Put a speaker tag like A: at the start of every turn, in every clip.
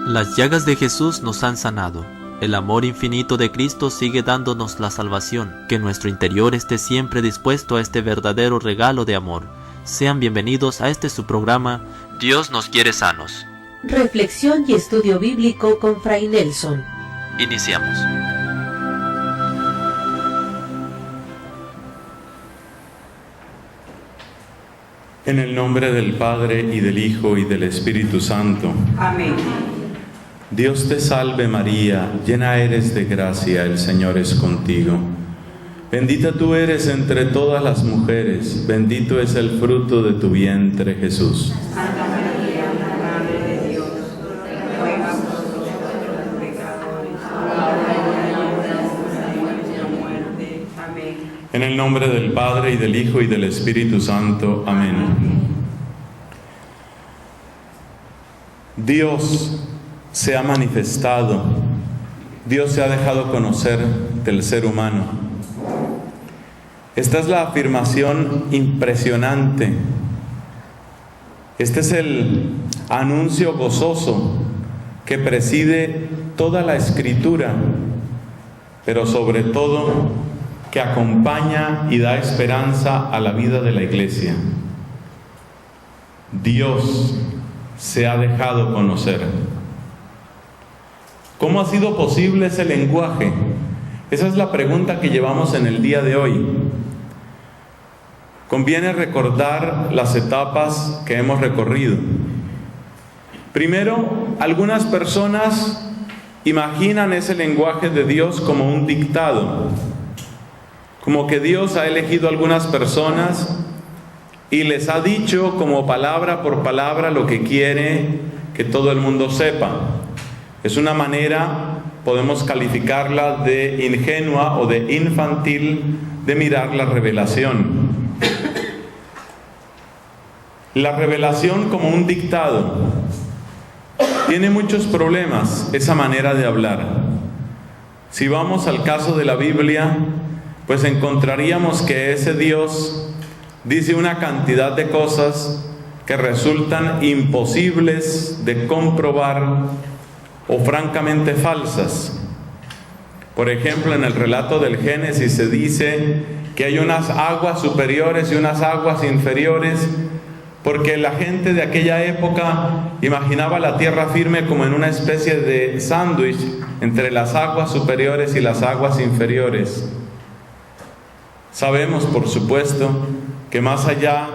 A: Las llagas de Jesús nos han sanado. El amor infinito de Cristo sigue dándonos la salvación. Que nuestro interior esté siempre dispuesto a este verdadero regalo de amor. Sean bienvenidos a este su programa, Dios nos quiere sanos.
B: Reflexión y estudio bíblico con Fray Nelson.
A: Iniciamos.
C: En el nombre del Padre, y del Hijo, y del Espíritu Santo.
D: Amén.
C: Dios te salve María, llena eres de gracia, el Señor es contigo. Bendita tú eres entre todas las mujeres, bendito es el fruto de tu vientre, Jesús.
D: Santa María, Madre de Dios, ruega por nosotros los pecadores, ahora y en la hora de nuestra muerte. Amén.
C: En el nombre del Padre, y del Hijo, y del Espíritu Santo. Amén. Dios se ha manifestado, Dios se ha dejado conocer del ser humano. Esta es la afirmación impresionante. Este es el anuncio gozoso que preside toda la Escritura, pero sobre todo que acompaña y da esperanza a la vida de la Iglesia. Dios se ha dejado conocer. ¿Cómo ha sido posible ese lenguaje? Esa es la pregunta que llevamos en el día de hoy. Conviene recordar las etapas que hemos recorrido. Primero, algunas personas imaginan ese lenguaje de Dios como un dictado, como que Dios ha elegido a algunas personas y les ha dicho como palabra por palabra lo que quiere que todo el mundo sepa. Es una manera, podemos calificarla de ingenua o de infantil, de mirar la revelación. La revelación como un dictado tiene muchos problemas, esa manera de hablar. Si vamos al caso de la Biblia, pues encontraríamos que ese Dios dice una cantidad de cosas que resultan imposibles de comprobar o francamente falsas. Por ejemplo, en el relato del Génesis se dice que hay unas aguas superiores y unas aguas inferiores, porque la gente de aquella época imaginaba la tierra firme como en una especie de sándwich entre las aguas superiores y las aguas inferiores. Sabemos, por supuesto, que más allá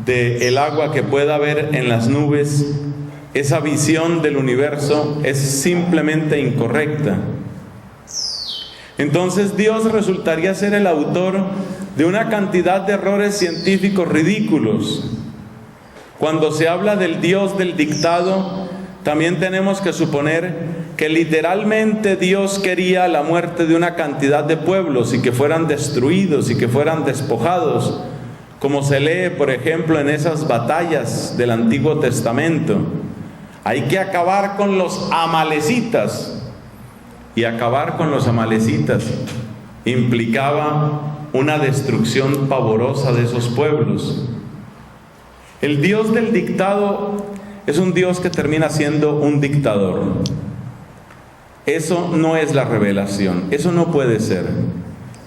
C: del agua que pueda haber en las nubes, esa visión del universo es simplemente incorrecta. Entonces Dios resultaría ser el autor de una cantidad de errores científicos ridículos. Cuando se habla del Dios del dictado, también tenemos que suponer que literalmente Dios quería la muerte de una cantidad de pueblos y que fueran destruidos y que fueran despojados, como se lee, por ejemplo, en esas batallas del Antiguo Testamento. Hay que acabar con los amalecitas. Y acabar con los amalecitas implicaba una destrucción pavorosa de esos pueblos. El Dios del dictado es un Dios que termina siendo un dictador. Eso no es la revelación, eso no puede ser.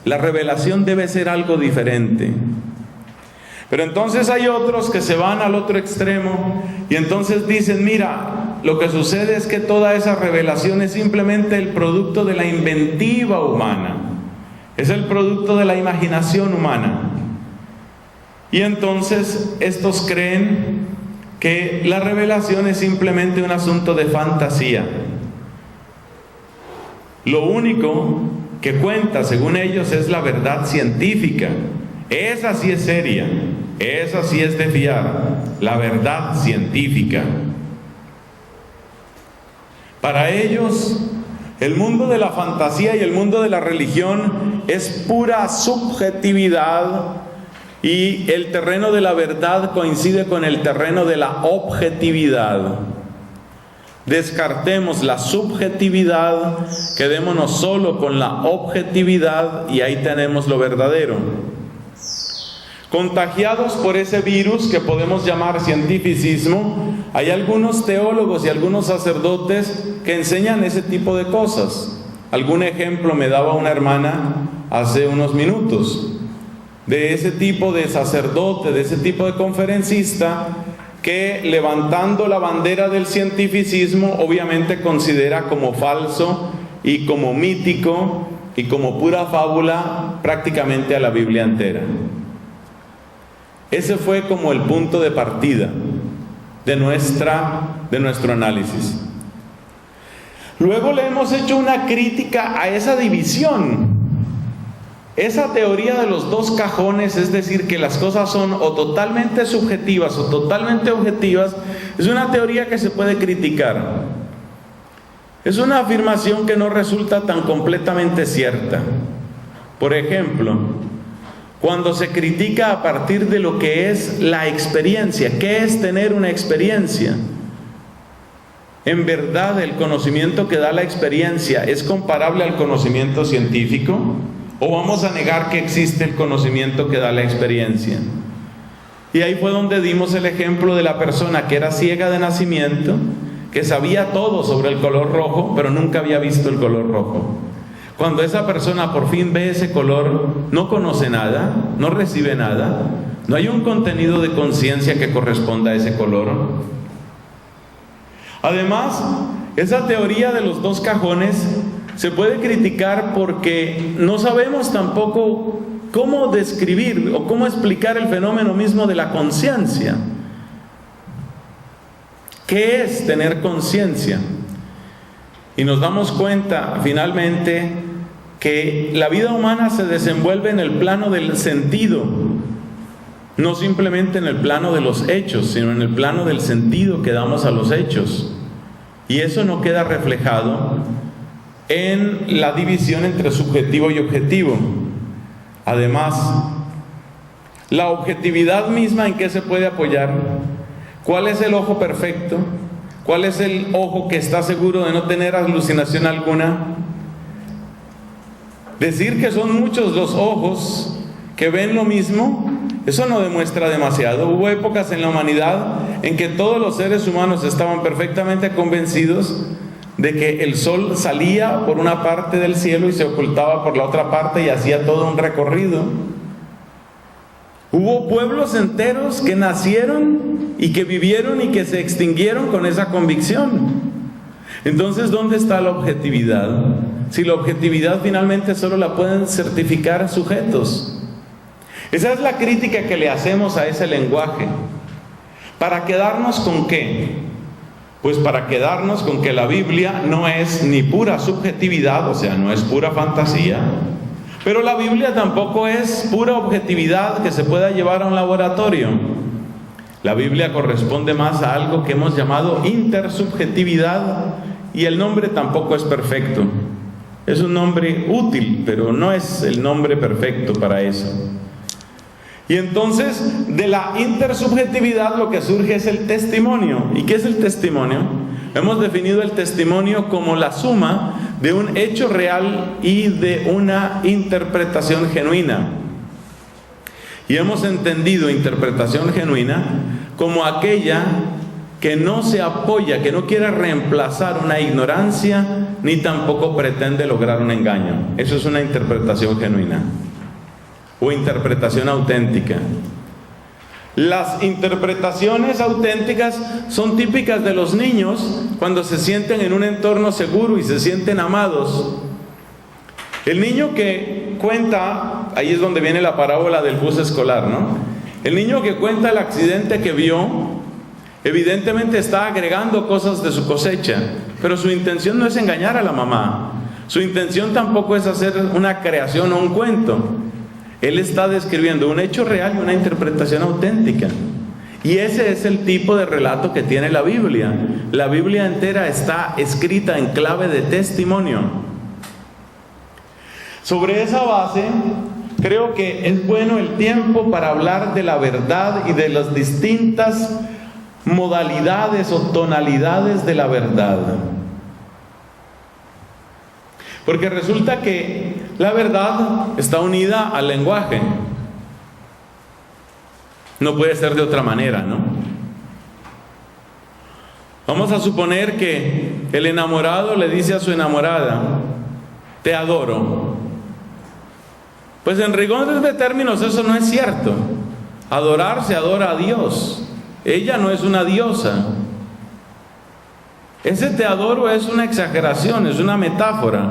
C: La revelación debe ser algo diferente. Pero entonces hay otros que se van al otro extremo y entonces dicen, mira, lo que sucede es que toda esa revelación es simplemente el producto de la inventiva humana, es el producto de la imaginación humana. Y entonces estos creen que la revelación es simplemente un asunto de fantasía. Lo único que cuenta, según ellos, es la verdad científica. Esa sí es seria, esa sí es de fiar, la verdad científica. Para ellos, el mundo de la fantasía y el mundo de la religión es pura subjetividad y el terreno de la verdad coincide con el terreno de la objetividad. Descartemos la subjetividad, quedémonos solo con la objetividad y ahí tenemos lo verdadero. Contagiados por ese virus que podemos llamar cientificismo, hay algunos teólogos y algunos sacerdotes que enseñan ese tipo de cosas. Algún ejemplo me daba una hermana hace unos minutos de ese tipo de sacerdote, de ese tipo de conferencista que, levantando la bandera del cientificismo, obviamente considera como falso y como mítico y como pura fábula prácticamente a la Biblia entera. Ese fue como el punto de partida de nuestro análisis. Luego le hemos hecho una crítica a esa división, esa teoría de los dos cajones, es decir, que las cosas son o totalmente subjetivas o totalmente objetivas. Es una teoría que se puede criticar. Es una afirmación que no resulta tan completamente cierta. Por ejemplo, cuando se critica a partir de lo que es la experiencia, ¿qué es tener una experiencia? ¿En verdad el conocimiento que da la experiencia es comparable al conocimiento científico? ¿O vamos a negar que existe el conocimiento que da la experiencia? Y ahí fue donde dimos el ejemplo de la persona que era ciega de nacimiento, que sabía todo sobre el color rojo, pero nunca había visto el color rojo. Cuando esa persona por fin ve ese color, no conoce nada, no recibe nada, no hay un contenido de conciencia que corresponda a ese color. Además, esa teoría de los dos cajones se puede criticar porque no sabemos tampoco cómo describir o cómo explicar el fenómeno mismo de la conciencia. ¿Qué es tener conciencia? Y nos damos cuenta finalmente que la vida humana se desenvuelve en el plano del sentido, no simplemente en el plano de los hechos, sino en el plano del sentido que damos a los hechos. Y eso no queda reflejado en la división entre subjetivo y objetivo. Además, la objetividad misma, ¿en qué se puede apoyar? ¿Cuál es el ojo perfecto? ¿Cuál es el ojo que está seguro de no tener alucinación alguna? Decir que son muchos los ojos que ven lo mismo, eso no demuestra demasiado. Hubo épocas en la humanidad en que todos los seres humanos estaban perfectamente convencidos de que el sol salía por una parte del cielo y se ocultaba por la otra parte y hacía todo un recorrido. Hubo pueblos enteros que nacieron y que vivieron y que se extinguieron con esa convicción. Entonces, ¿dónde está la objetividad? Si la objetividad finalmente solo la pueden certificar sujetos. Esa es la crítica que le hacemos a ese lenguaje. ¿Para quedarnos con qué? Pues para quedarnos con que la Biblia no es ni pura subjetividad, o sea, no es pura fantasía, pero la Biblia tampoco es pura objetividad que se pueda llevar a un laboratorio. La Biblia corresponde más a algo que hemos llamado intersubjetividad, y el nombre tampoco es perfecto. Es un nombre útil, pero no es el nombre perfecto para eso. Y entonces, de la intersubjetividad lo que surge es el testimonio. ¿Y qué es el testimonio? Hemos definido el testimonio como la suma de un hecho real y de una interpretación genuina. Y hemos entendido interpretación genuina como aquella que no se apoya, que no quiere reemplazar una ignorancia, ni tampoco pretende lograr un engaño. Eso es una interpretación genuina o interpretación auténtica. Las interpretaciones auténticas son típicas de los niños cuando se sienten en un entorno seguro y se sienten amados. El niño que cuenta, ahí es donde viene la parábola del bus escolar, ¿no? El niño que cuenta el accidente que vio, evidentemente está agregando cosas de su cosecha, pero su intención no es engañar a la mamá. Su intención tampoco es hacer una creación o un cuento. Él está describiendo un hecho real y una interpretación auténtica. Y ese es el tipo de relato que tiene la Biblia. La Biblia entera está escrita en clave de testimonio. Sobre esa base, creo que es bueno el tiempo para hablar de la verdad y de las distintas modalidades o tonalidades de la verdad. Porque resulta que la verdad está unida al lenguaje. No puede ser de otra manera, ¿no? Vamos a suponer que el enamorado le dice a su enamorada: te adoro. Pues en rigor de términos eso no es cierto. Adorar se adora a Dios. Ella no es una diosa. Ese te adoro es una exageración, es una metáfora.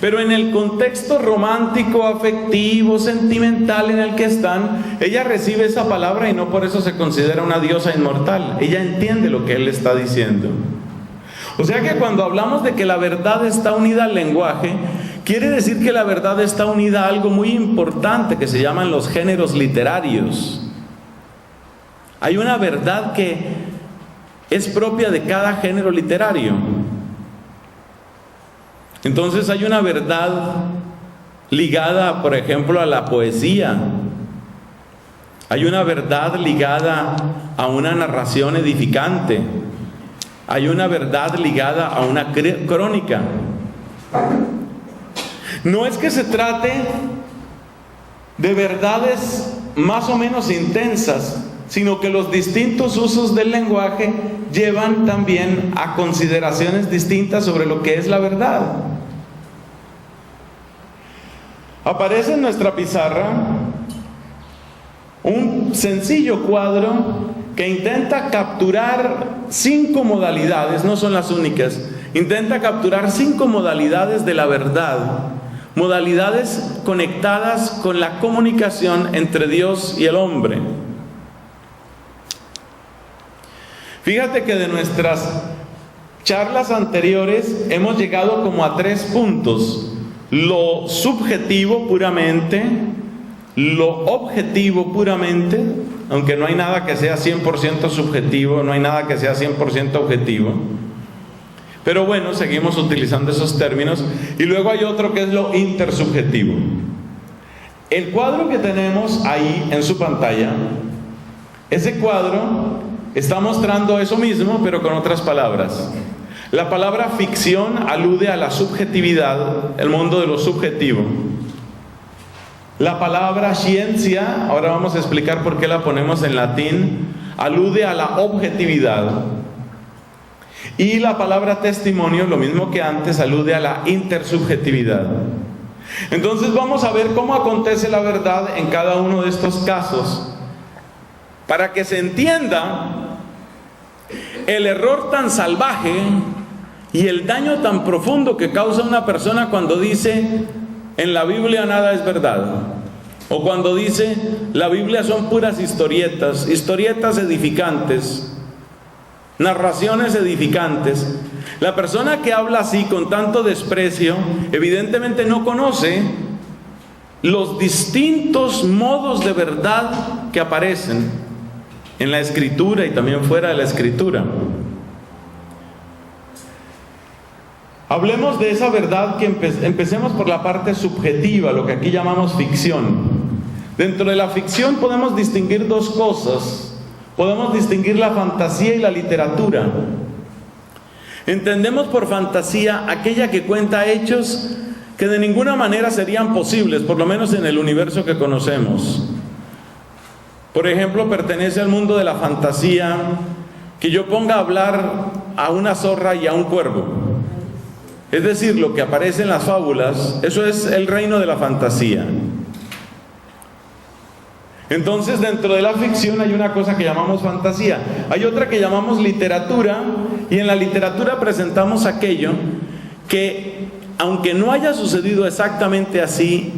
C: Pero en el contexto romántico, afectivo, sentimental en el que están, ella recibe esa palabra y no por eso se considera una diosa inmortal. Ella entiende lo que él le está diciendo. O sea que cuando hablamos de que la verdad está unida al lenguaje, quiere decir que la verdad está unida a algo muy importante que se llaman los géneros literarios. Hay una verdad que es propia de cada género literario. Entonces hay una verdad ligada, por ejemplo, a la poesía. Hay una verdad ligada a una narración edificante. Hay una verdad ligada a una crónica. No es que se trate de verdades más o menos intensas, sino que los distintos usos del lenguaje llevan también a consideraciones distintas sobre lo que es la verdad. Aparece en nuestra pizarra un sencillo cuadro que intenta capturar 5 modalidades, no son las únicas, intenta capturar 5 modalidades de la verdad, modalidades conectadas con la comunicación entre Dios y el hombre. Fíjate que de nuestras charlas anteriores hemos llegado como a 3 puntos: lo subjetivo puramente, lo objetivo puramente, aunque no hay nada que sea 100% subjetivo, no hay nada que sea 100% objetivo, pero bueno, seguimos utilizando esos términos. Y luego hay otro que es lo intersubjetivo. El cuadro que tenemos ahí en su pantalla, ese cuadro está mostrando eso mismo, pero con otras palabras. La palabra ficción alude a la subjetividad, el mundo de lo subjetivo. La palabra ciencia, ahora vamos a explicar por qué la ponemos en latín, alude a la objetividad. Y la palabra testimonio, lo mismo que antes, alude a la intersubjetividad. Entonces vamos a ver cómo acontece la verdad en cada uno de estos casos, para que se entienda el error tan salvaje y el daño tan profundo que causa una persona cuando dice: en la Biblia nada es verdad, o cuando dice: la Biblia son puras historietas, historietas edificantes, narraciones edificantes. La persona que habla así con tanto desprecio evidentemente no conoce los distintos modos de verdad que aparecen en la Escritura y también fuera de la Escritura. Hablemos de esa verdad que empecemos por la parte subjetiva, lo que aquí llamamos ficción. Dentro de la ficción podemos distinguir 2 cosas. Podemos distinguir la fantasía y la literatura. Entendemos por fantasía aquella que cuenta hechos que de ninguna manera serían posibles, por lo menos en el universo que conocemos. Por ejemplo, pertenece al mundo de la fantasía que yo ponga a hablar a una zorra y a un cuervo. Es decir, lo que aparece en las fábulas, eso es el reino de la fantasía. Entonces, dentro de la ficción hay una cosa que llamamos fantasía, hay otra que llamamos literatura, y en la literatura presentamos aquello que, aunque no haya sucedido exactamente así,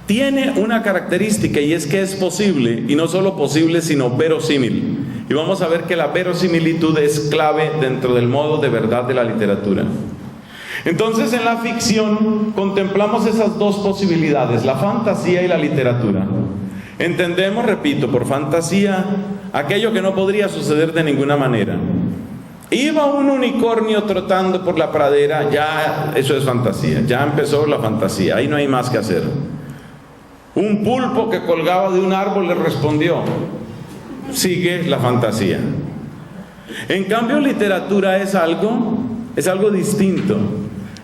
C: tiene una característica, y es que es posible, y no solo posible, sino verosímil. Y vamos a ver que la verosimilitud es clave dentro del modo de verdad de la literatura. Entonces, en la ficción contemplamos esas 2 posibilidades, la fantasía y la literatura. Entendemos, repito, por fantasía aquello que no podría suceder de ninguna manera. Iba un unicornio trotando por la pradera, ya eso es fantasía, ya empezó la fantasía, ahí no hay más que hacer. Un pulpo que colgaba de un árbol le respondió, sigue la fantasía. En cambio, literatura es algo distinto.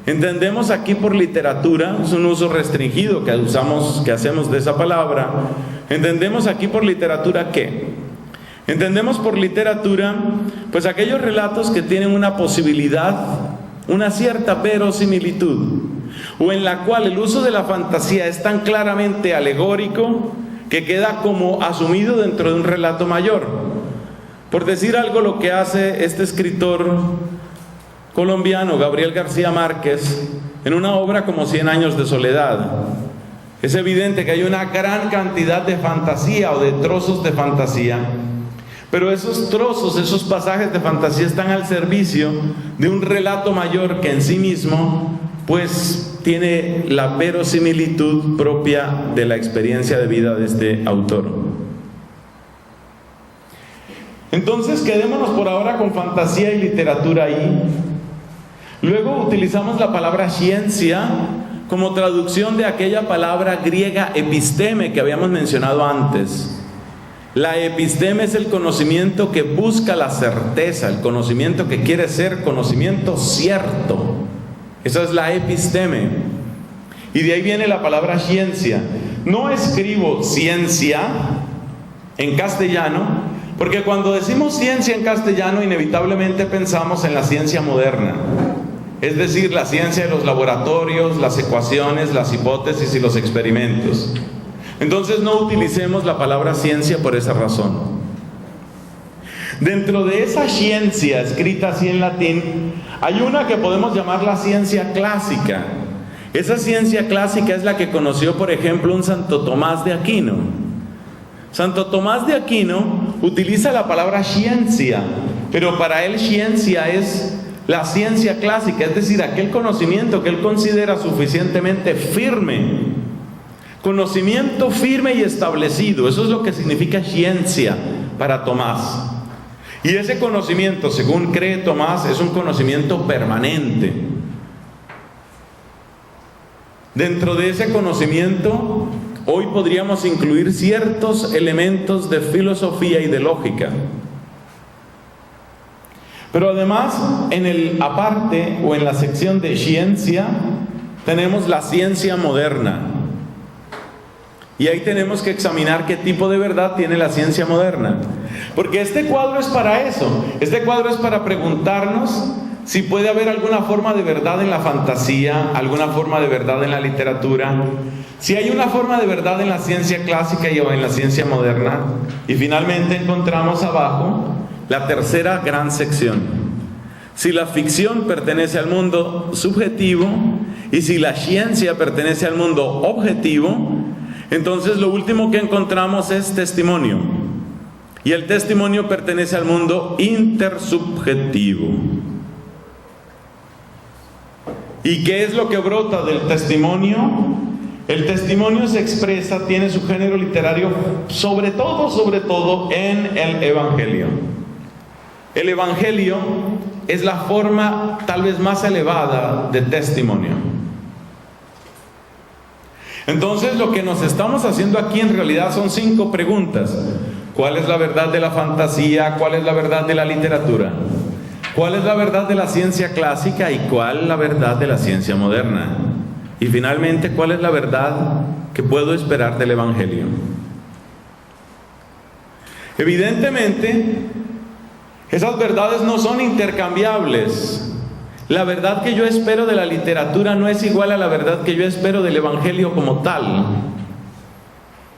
C: Entendemos aquí por literatura, es un uso restringido que hacemos de esa palabra. Entendemos aquí por literatura ¿qué? Entendemos por literatura, pues aquellos relatos que tienen una posibilidad, una cierta verosimilitud, o en la cual el uso de la fantasía es tan claramente alegórico que queda como asumido dentro de un relato mayor. Por decir algo, lo que hace este escritor colombiano, Gabriel García Márquez, en una obra como 100 años de soledad. Es evidente que hay una gran cantidad de fantasía o de trozos de fantasía, pero esos trozos, esos pasajes de fantasía están al servicio de un relato mayor que en sí mismo, pues, tiene la verosimilitud propia de la experiencia de vida de este autor. Entonces, quedémonos por ahora con fantasía y literatura ahí. Luego utilizamos la palabra ciencia como traducción de aquella palabra griega episteme que habíamos mencionado antes. La episteme es el conocimiento que busca la certeza, el conocimiento que quiere ser conocimiento cierto. Esa es la episteme. Y de ahí viene la palabra ciencia. No escribo ciencia en castellano, porque cuando decimos ciencia en castellano, inevitablemente pensamos en la ciencia moderna. Es decir, la ciencia de los laboratorios, las ecuaciones, las hipótesis y los experimentos. Entonces no utilicemos la palabra ciencia por esa razón. Dentro de esa ciencia escrita así en latín, hay una que podemos llamar la ciencia clásica. Esa ciencia clásica es la que conoció, por ejemplo, un Santo Tomás de Aquino. Santo Tomás de Aquino utiliza la palabra ciencia, pero para él ciencia es la ciencia clásica, es decir, aquel conocimiento que él considera suficientemente firme, conocimiento firme y establecido. Eso es lo que significa ciencia para Tomás. Y ese conocimiento, según cree Tomás, es un conocimiento permanente. Dentro de ese conocimiento, hoy podríamos incluir ciertos elementos de filosofía y de lógica. Pero además, en el aparte o en la sección de ciencia, tenemos la ciencia moderna. Y ahí tenemos que examinar qué tipo de verdad tiene la ciencia moderna. Porque este cuadro es para eso. Este cuadro es para preguntarnos si puede haber alguna forma de verdad en la fantasía, alguna forma de verdad en la literatura, si hay una forma de verdad en la ciencia clásica o en la ciencia moderna. Y finalmente encontramos abajo la tercera gran sección. Si la ficción pertenece al mundo subjetivo y si la ciencia pertenece al mundo objetivo, entonces lo último que encontramos es testimonio. Y el testimonio pertenece al mundo intersubjetivo. ¿Y qué es lo que brota del testimonio? El testimonio se expresa, tiene su género literario, sobre todo en el Evangelio. El Evangelio es la forma tal vez más elevada de testimonio. Entonces lo que nos estamos haciendo aquí en realidad son 5 preguntas. ¿Cuál es la verdad de la fantasía? ¿Cuál es la verdad de la literatura? ¿Cuál es la verdad de la ciencia clásica? ¿Y cuál es la verdad de la ciencia moderna? Y finalmente, ¿cuál es la verdad que puedo esperar del Evangelio? Evidentemente, esas verdades no son intercambiables. La verdad que yo espero de la literatura no es igual a la verdad que yo espero del Evangelio como tal.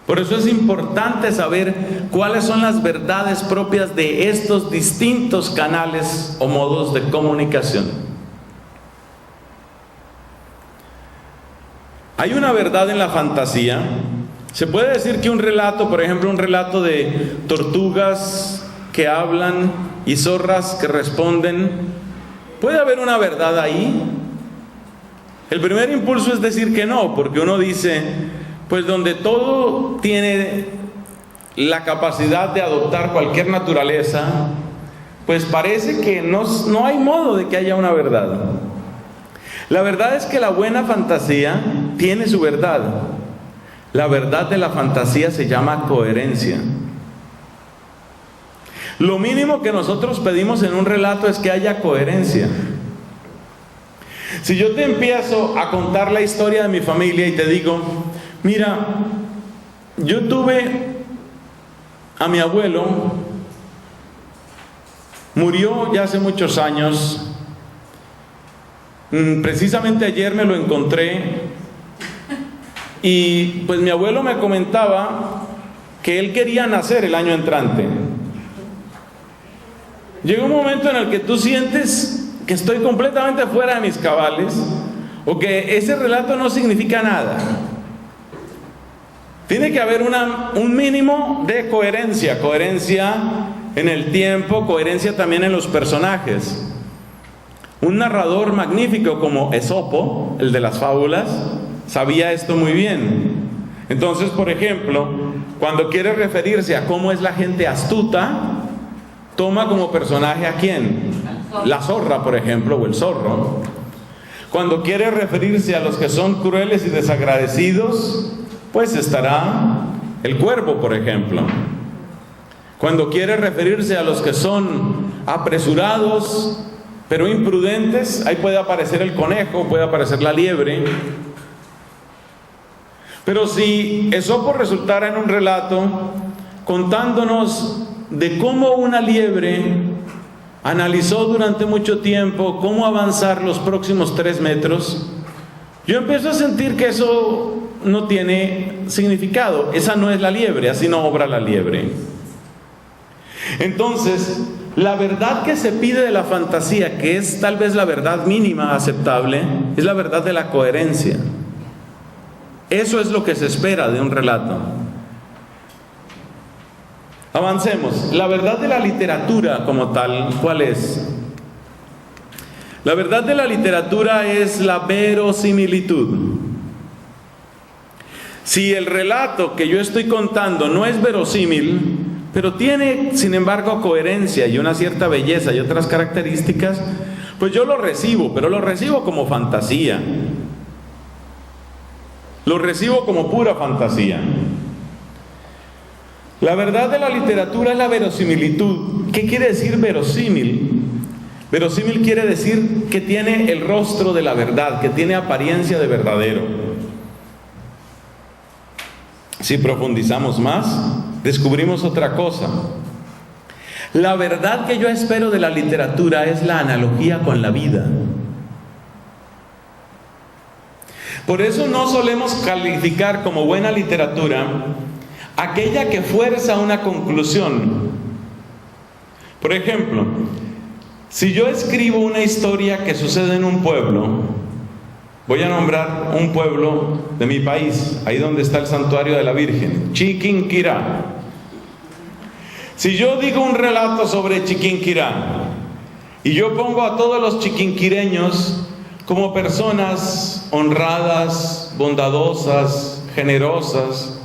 C: Por eso es importante saber cuáles son las verdades propias de estos distintos canales o modos de comunicación. Hay una verdad en la fantasía. Se puede decir que un relato, por ejemplo, un relato de tortugas que hablan y zorras que responden, ¿puede haber una verdad ahí? El primer impulso es decir que no, porque uno dice, pues donde todo tiene la capacidad de adoptar cualquier naturaleza, pues parece que no hay modo de que haya una verdad. La verdad es que la buena fantasía tiene su verdad. La verdad de la fantasía se llama coherencia. Lo mínimo que nosotros pedimos en un relato es que haya coherencia. Si yo te empiezo a contar la historia de mi familia y te digo, mira, yo tuve a mi abuelo, murió ya hace muchos años, precisamente ayer me lo encontré, y pues mi abuelo me comentaba que él quería nacer el año entrante. Llega un momento en el que tú sientes que estoy completamente fuera de mis cabales, o que ese relato no significa nada. Tiene que haber un mínimo de coherencia en el tiempo, coherencia también en los personajes. Un narrador magnífico como Esopo, el de las fábulas, sabía esto muy bien. Entonces, por ejemplo, cuando quiere referirse a cómo es la gente astuta, toma como personaje ¿a quién? La zorra, por ejemplo, o el zorro. Cuando quiere referirse a los que son crueles y desagradecidos, pues estará el cuervo, por ejemplo. Cuando quiere referirse a los que son apresurados, pero imprudentes, ahí puede aparecer el conejo, puede aparecer la liebre. Pero si Esopo resultara en un relato contándonos de cómo una liebre analizó durante mucho tiempo cómo avanzar los próximos 3 metros, yo empiezo a sentir que eso no tiene significado. Esa no es la liebre, así no obra la liebre. Entonces, la verdad que se pide de la fantasía, que es tal vez la verdad mínima aceptable, es la verdad de la coherencia. Eso es lo que se espera de un relato. Avancemos. La verdad de la literatura como tal, ¿cuál es? La verdad de la literatura es la verosimilitud. Si el relato que yo estoy contando no es verosímil, pero tiene, sin embargo, coherencia y una cierta belleza y otras características, pues yo lo recibo, pero lo recibo como fantasía. Lo recibo como pura fantasía. La verdad de la literatura es la verosimilitud. ¿Qué quiere decir verosímil? Verosímil quiere decir que tiene el rostro de la verdad, que tiene apariencia de verdadero. Si profundizamos más, descubrimos otra cosa. La verdad que yo espero de la literatura es la analogía con la vida. Por eso no solemos calificar como buena literatura aquella que fuerza una conclusión. Por ejemplo, si yo escribo una historia que sucede en un pueblo, voy a nombrar un pueblo de mi país, ahí donde está el santuario de la Virgen, Chiquinquirá. Si yo digo un relato sobre Chiquinquirá y yo pongo a todos los chiquinquireños como personas honradas, bondadosas, generosas,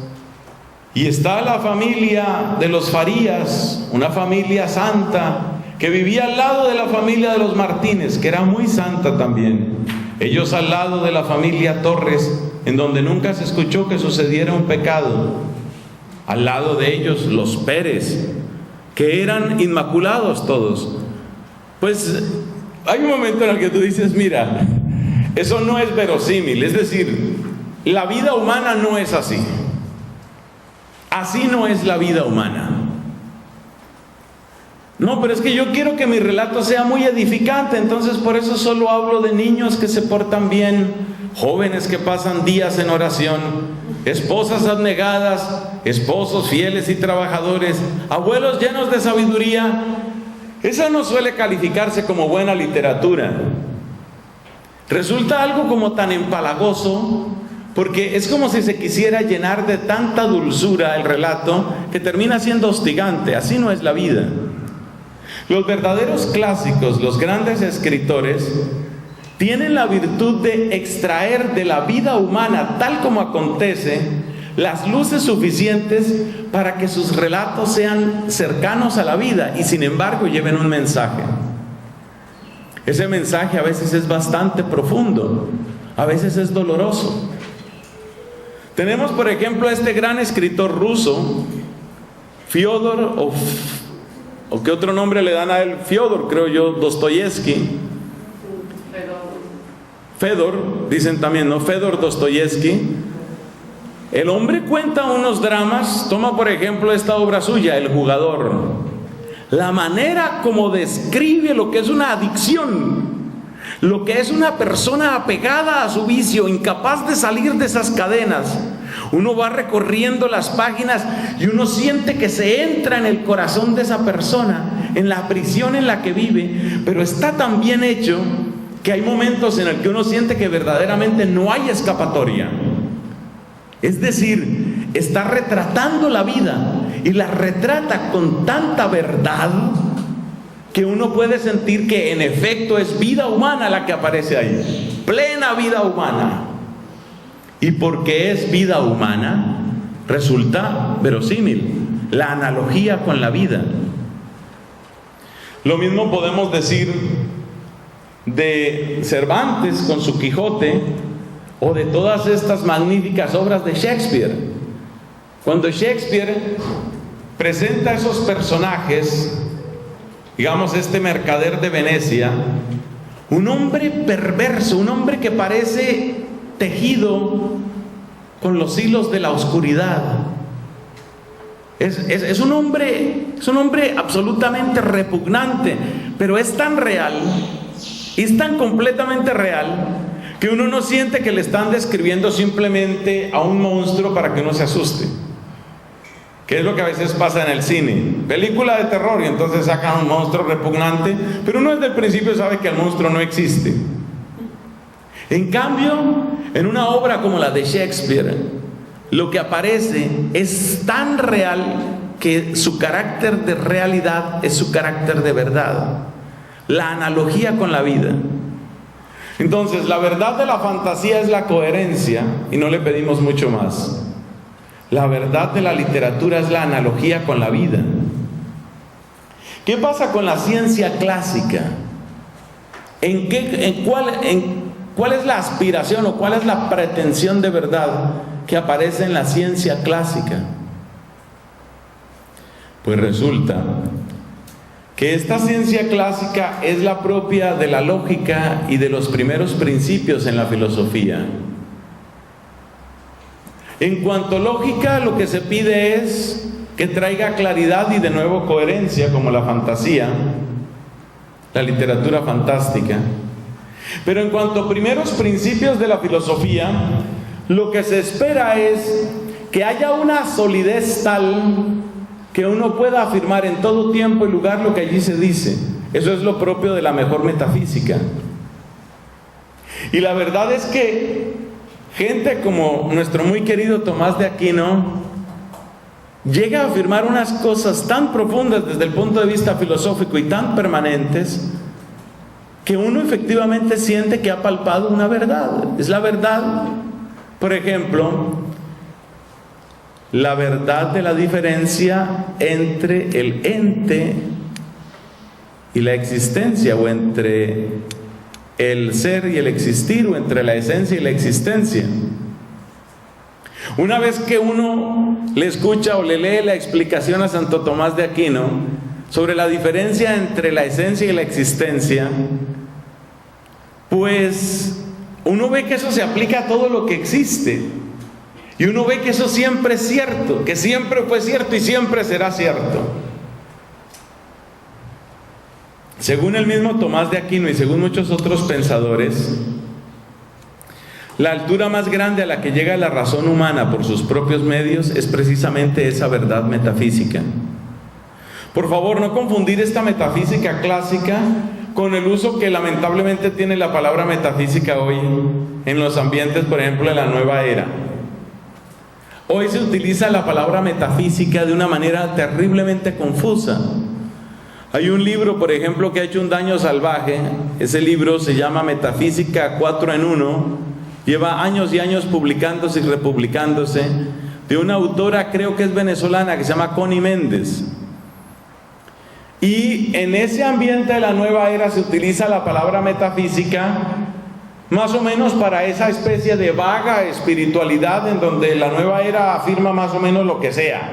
C: y está la familia de los Farías, una familia santa, que vivía al lado de la familia de los Martínez, que era muy santa también. Ellos al lado de la familia Torres, en donde nunca se escuchó que sucediera un pecado. Al lado de ellos los Pérez, que eran inmaculados todos. Pues hay un momento en el que tú dices, mira, eso no es verosímil. Es decir, la vida humana no es así. Así no es la vida humana. No, pero es que yo quiero que mi relato sea muy edificante, entonces por eso solo hablo de niños que se portan bien, jóvenes que pasan días en oración, esposas abnegadas, esposos fieles y trabajadores, abuelos llenos de sabiduría. Esa no suele calificarse como buena literatura. Resulta algo como tan empalagoso, porque es como si se quisiera llenar de tanta dulzura el relato que termina siendo hostigante. Así no es la vida. Los verdaderos clásicos, los grandes escritores, tienen la virtud de extraer de la vida humana, tal como acontece, las luces suficientes para que sus relatos sean cercanos a la vida y sin embargo lleven un mensaje. Ese mensaje a veces es bastante profundo, a veces es doloroso. Tenemos, por ejemplo, a este gran escritor ruso, Fyodor, o qué otro nombre le dan a él, Fyodor, creo yo, Dostoyevsky. Fedor, dicen también, ¿no? Fedor Dostoyevsky, el hombre cuenta unos dramas. Toma por ejemplo esta obra suya, El jugador. La manera como describe lo que es una adicción, lo que es una persona apegada a su vicio, incapaz de salir de esas cadenas. Uno va recorriendo las páginas y uno siente que se entra en el corazón de esa persona, en la prisión en la que vive, pero está tan bien hecho que hay momentos en el que uno siente que verdaderamente no hay escapatoria. Es decir, está retratando la vida y la retrata con tanta verdad que uno puede sentir que en efecto es vida humana la que aparece ahí, plena vida humana. Y porque es vida humana, resulta verosímil la analogía con la vida. Lo mismo podemos decir de Cervantes con su Quijote, o de todas estas magníficas obras de Shakespeare. Cuando Shakespeare presenta a esos personajes, digamos este mercader de Venecia, un hombre perverso, un hombre que parece tejido con los hilos de la oscuridad. Es un hombre absolutamente repugnante, pero es tan real, es tan completamente real, que uno no siente que le están describiendo simplemente a un monstruo para que uno se asuste, que es lo que a veces pasa en el cine, película de terror, y entonces sacan un monstruo repugnante, pero uno desde el principio sabe que el monstruo no existe. En cambio, en una obra como la de Shakespeare, lo que aparece es tan real que su carácter de realidad es su carácter de verdad, la analogía con la vida. Entonces, la verdad de la fantasía es la coherencia, y no le pedimos mucho más. La verdad de la literatura es la analogía con la vida. ¿Qué pasa con la ciencia clásica? ¿Cuál es la aspiración o cuál es la pretensión de verdad que aparece en la ciencia clásica? Pues resulta que esta ciencia clásica es la propia de la lógica y de los primeros principios en la filosofía. En cuanto a lógica, lo que se pide es que traiga claridad y de nuevo coherencia, como la fantasía, la literatura fantástica. Pero en cuanto a primeros principios de la filosofía, lo que se espera es que haya una solidez tal que uno pueda afirmar en todo tiempo y lugar lo que allí se dice. Eso es lo propio de la mejor metafísica. Y la verdad es que gente como nuestro muy querido Tomás de Aquino llega a afirmar unas cosas tan profundas desde el punto de vista filosófico y tan permanentes que uno efectivamente siente que ha palpado una verdad. Es la verdad, por ejemplo, la verdad de la diferencia entre el ente y la existencia, o entre el ser y el existir, o entre la esencia y la existencia. Una vez que uno le escucha o le lee la explicación a Santo Tomás de Aquino sobre la diferencia entre la esencia y la existencia, pues uno ve que eso se aplica a todo lo que existe. Y uno ve que eso siempre es cierto, que siempre fue cierto y siempre será cierto. Según el mismo Tomás de Aquino y según muchos otros pensadores, la altura más grande a la que llega la razón humana por sus propios medios es precisamente esa verdad metafísica. Por favor, no confundir esta metafísica clásica con el uso que lamentablemente tiene la palabra metafísica hoy en los ambientes, por ejemplo, de la nueva era. Hoy se utiliza la palabra metafísica de una manera terriblemente confusa. Hay un libro, por ejemplo, que ha hecho un daño salvaje. Ese libro se llama Metafísica 4 en 1. Lleva años y años publicándose y republicándose, de una autora, creo que es venezolana, que se llama Connie Méndez. Y en ese ambiente de la nueva era se utiliza la palabra metafísica más o menos para esa especie de vaga espiritualidad en donde la nueva era afirma más o menos lo que sea.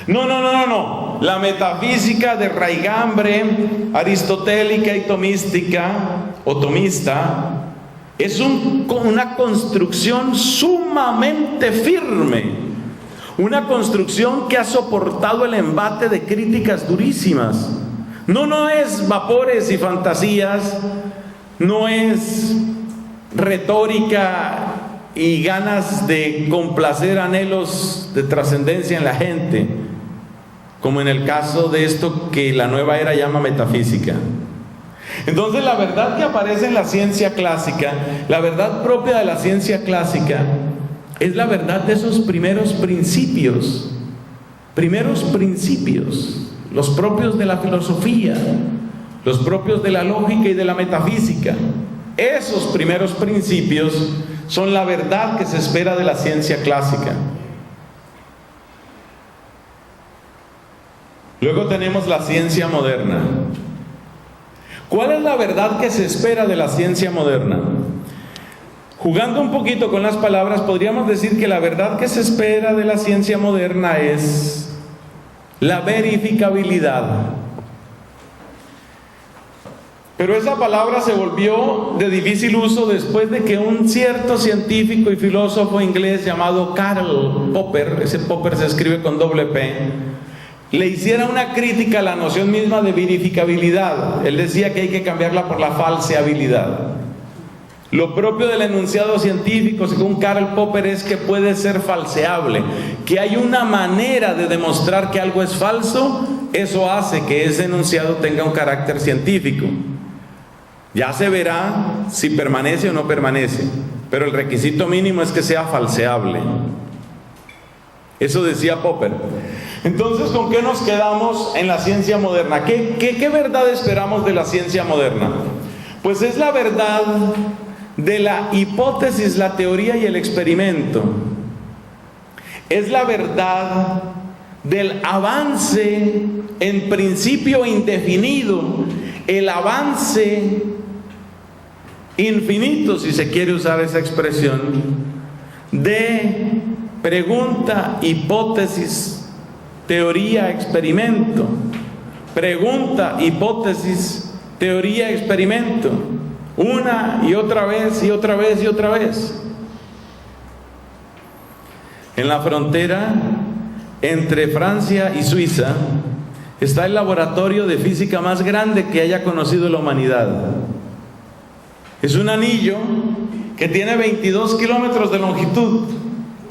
C: No. La metafísica de raigambre aristotélica y tomística o tomista Es una construcción sumamente firme, una construcción que ha soportado el embate de críticas durísimas. No es vapores y fantasías, no es retórica y ganas de complacer anhelos de trascendencia en la gente, como en el caso de esto que la nueva era llama metafísica. Entonces, la verdad que aparece en la ciencia clásica, la verdad propia de la ciencia clásica, es la verdad de esos primeros principios, los propios de la filosofía, los propios de la lógica y de la metafísica. Esos primeros principios son la verdad que se espera de la ciencia clásica. Luego tenemos la ciencia moderna. ¿Cuál es la verdad que se espera de la ciencia moderna? Jugando un poquito con las palabras, podríamos decir que la verdad que se espera de la ciencia moderna es la verificabilidad. Pero esa palabra se volvió de difícil uso después de que un cierto científico y filósofo inglés llamado Karl Popper, ese Popper se escribe con doble P, le hiciera una crítica a la noción misma de verificabilidad. Él decía que hay que cambiarla por la falseabilidad. Lo propio del enunciado científico, según Karl Popper, es que puede ser falseable, que hay una manera de demostrar que algo es falso. Eso hace que ese enunciado tenga un carácter científico. Ya se verá si permanece o no permanece, pero el requisito mínimo es que sea falseable. Eso decía Popper. Entonces, ¿con qué nos quedamos en la ciencia moderna? ¿Qué verdad esperamos de la ciencia moderna? Pues es la verdad de la hipótesis, la teoría y el experimento. Es la verdad del avance en principio indefinido, el avance infinito, si se quiere usar esa expresión, de pregunta, hipótesis, teoría, experimento. Pregunta, hipótesis, teoría, experimento. Una y otra vez y otra vez y otra vez. En la frontera entre Francia y Suiza está el laboratorio de física más grande que haya conocido la humanidad. Es un anillo que tiene 22 kilómetros de longitud,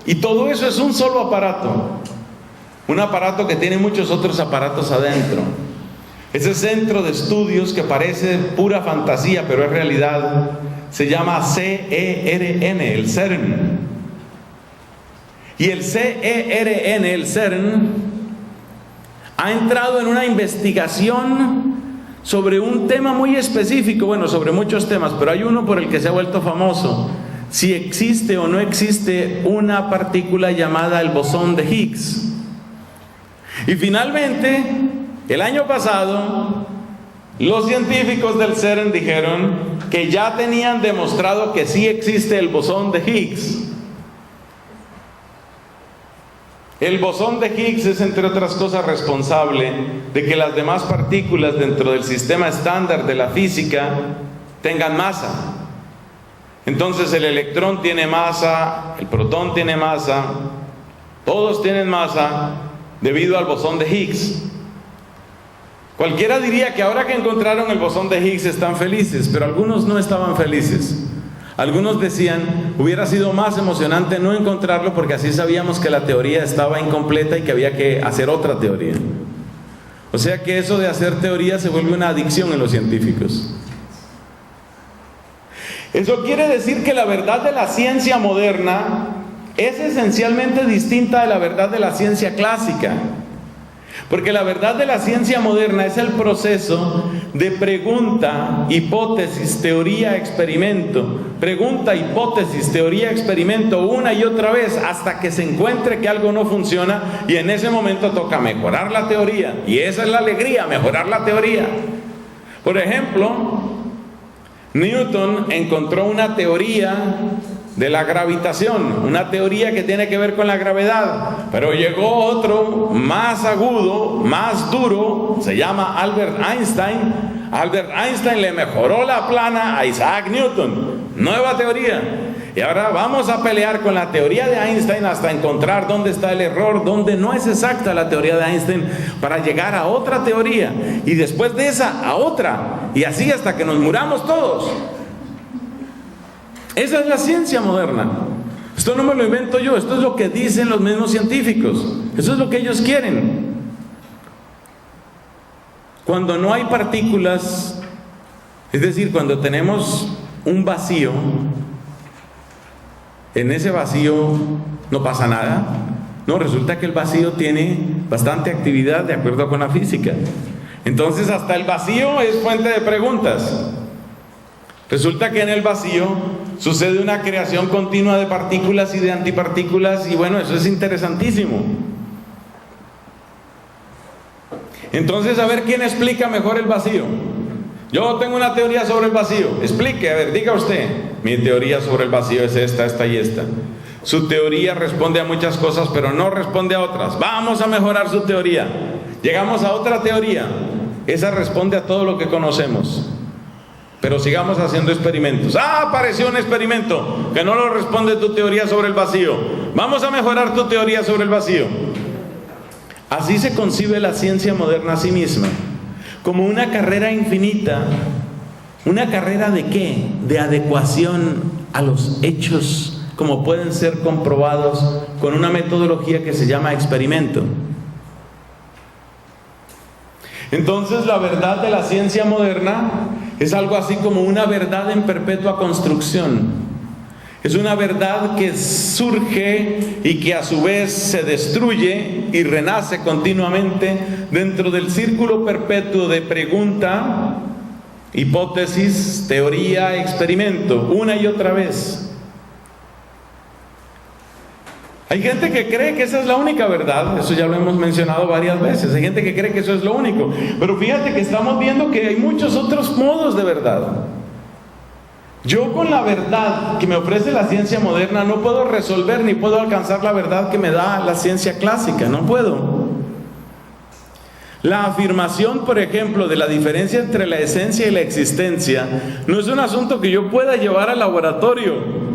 C: y todo eso es un solo aparato. Un aparato que tiene muchos otros aparatos adentro. Ese centro de estudios que parece pura fantasía, pero es realidad, se llama CERN, el CERN. Y el CERN, el CERN, ha entrado en una investigación sobre un tema muy específico, bueno, sobre muchos temas, pero hay uno por el que se ha vuelto famoso: si existe o no existe una partícula llamada el bosón de Higgs. Y finalmente, el año pasado, los científicos del CERN dijeron que ya tenían demostrado que sí existe el bosón de Higgs. El bosón de Higgs es, entre otras cosas, responsable de que las demás partículas dentro del sistema estándar de la física tengan masa. Entonces el electrón tiene masa, el protón tiene masa, todos tienen masa debido al bosón de Higgs. Cualquiera diría que ahora que encontraron el bosón de Higgs están felices, pero algunos no estaban felices. Algunos decían, hubiera sido más emocionante no encontrarlo, porque así sabíamos que la teoría estaba incompleta y que había que hacer otra teoría. O sea que eso de hacer teoría se vuelve una adicción en los científicos. Eso quiere decir que la verdad de la ciencia moderna es esencialmente distinta de la verdad de la ciencia clásica. Porque la verdad de la ciencia moderna es el proceso de pregunta, hipótesis, teoría, experimento. Pregunta, hipótesis, teoría, experimento, una y otra vez, hasta que se encuentre que algo no funciona, y en ese momento toca mejorar la teoría. Y esa es la alegría, mejorar la teoría. Por ejemplo, Newton encontró una teoría de la gravitación, una teoría que tiene que ver con la gravedad, pero llegó otro más agudo, más duro, se llama Albert Einstein. Albert Einstein le mejoró la plana a Isaac Newton. nueva teoría. Y ahora vamos a pelear con la teoría de Einstein hasta encontrar dónde está el error, dónde no es exacta la teoría de Einstein, para llegar a otra teoría, y después de esa a otra, y así hasta que nos muramos todos. Esa es la ciencia moderna. Esto no me lo invento yo, esto es lo que dicen los mismos científicos, eso es lo que ellos quieren. Cuando no hay partículas, es decir, cuando tenemos un vacío, en ese vacío no pasa nada. No, resulta que el vacío tiene bastante actividad de acuerdo con la física. Entonces hasta el vacío es fuente de preguntas. Resulta que en el vacío sucede una creación continua de partículas y de antipartículas, y bueno, eso es interesantísimo. Entonces, a ver, ¿quién explica mejor el vacío? Yo tengo una teoría sobre el vacío. Explique, a ver, diga usted. Mi teoría sobre el vacío es esta, esta y esta. Su teoría responde a muchas cosas, pero no responde a otras. Vamos a mejorar su teoría. Llegamos a otra teoría. Esa responde a todo lo que conocemos. Pero sigamos haciendo experimentos. Apareció un experimento que no lo responde tu teoría sobre el vacío. Vamos a mejorar tu teoría sobre el vacío. Así se concibe la ciencia moderna a sí misma, como una carrera infinita. ¿Una carrera de qué? De adecuación a los hechos, como pueden ser comprobados con una metodología que se llama experimento. Entonces, la verdad de la ciencia moderna es algo así como una verdad en perpetua construcción. Es una verdad que surge y que a su vez se destruye y renace continuamente dentro del círculo perpetuo de pregunta, hipótesis, teoría, experimento, una y otra vez. Hay gente que cree que esa es la única verdad, eso ya lo hemos mencionado varias veces. Hay gente que cree que eso es lo único, pero fíjate que estamos viendo que hay muchos otros modos de verdad. Yo con la verdad que me ofrece la ciencia moderna no puedo resolver ni puedo alcanzar la verdad que me da la ciencia clásica, no puedo. La afirmación, por ejemplo, de la diferencia entre la esencia y la existencia no es un asunto que yo pueda llevar al laboratorio.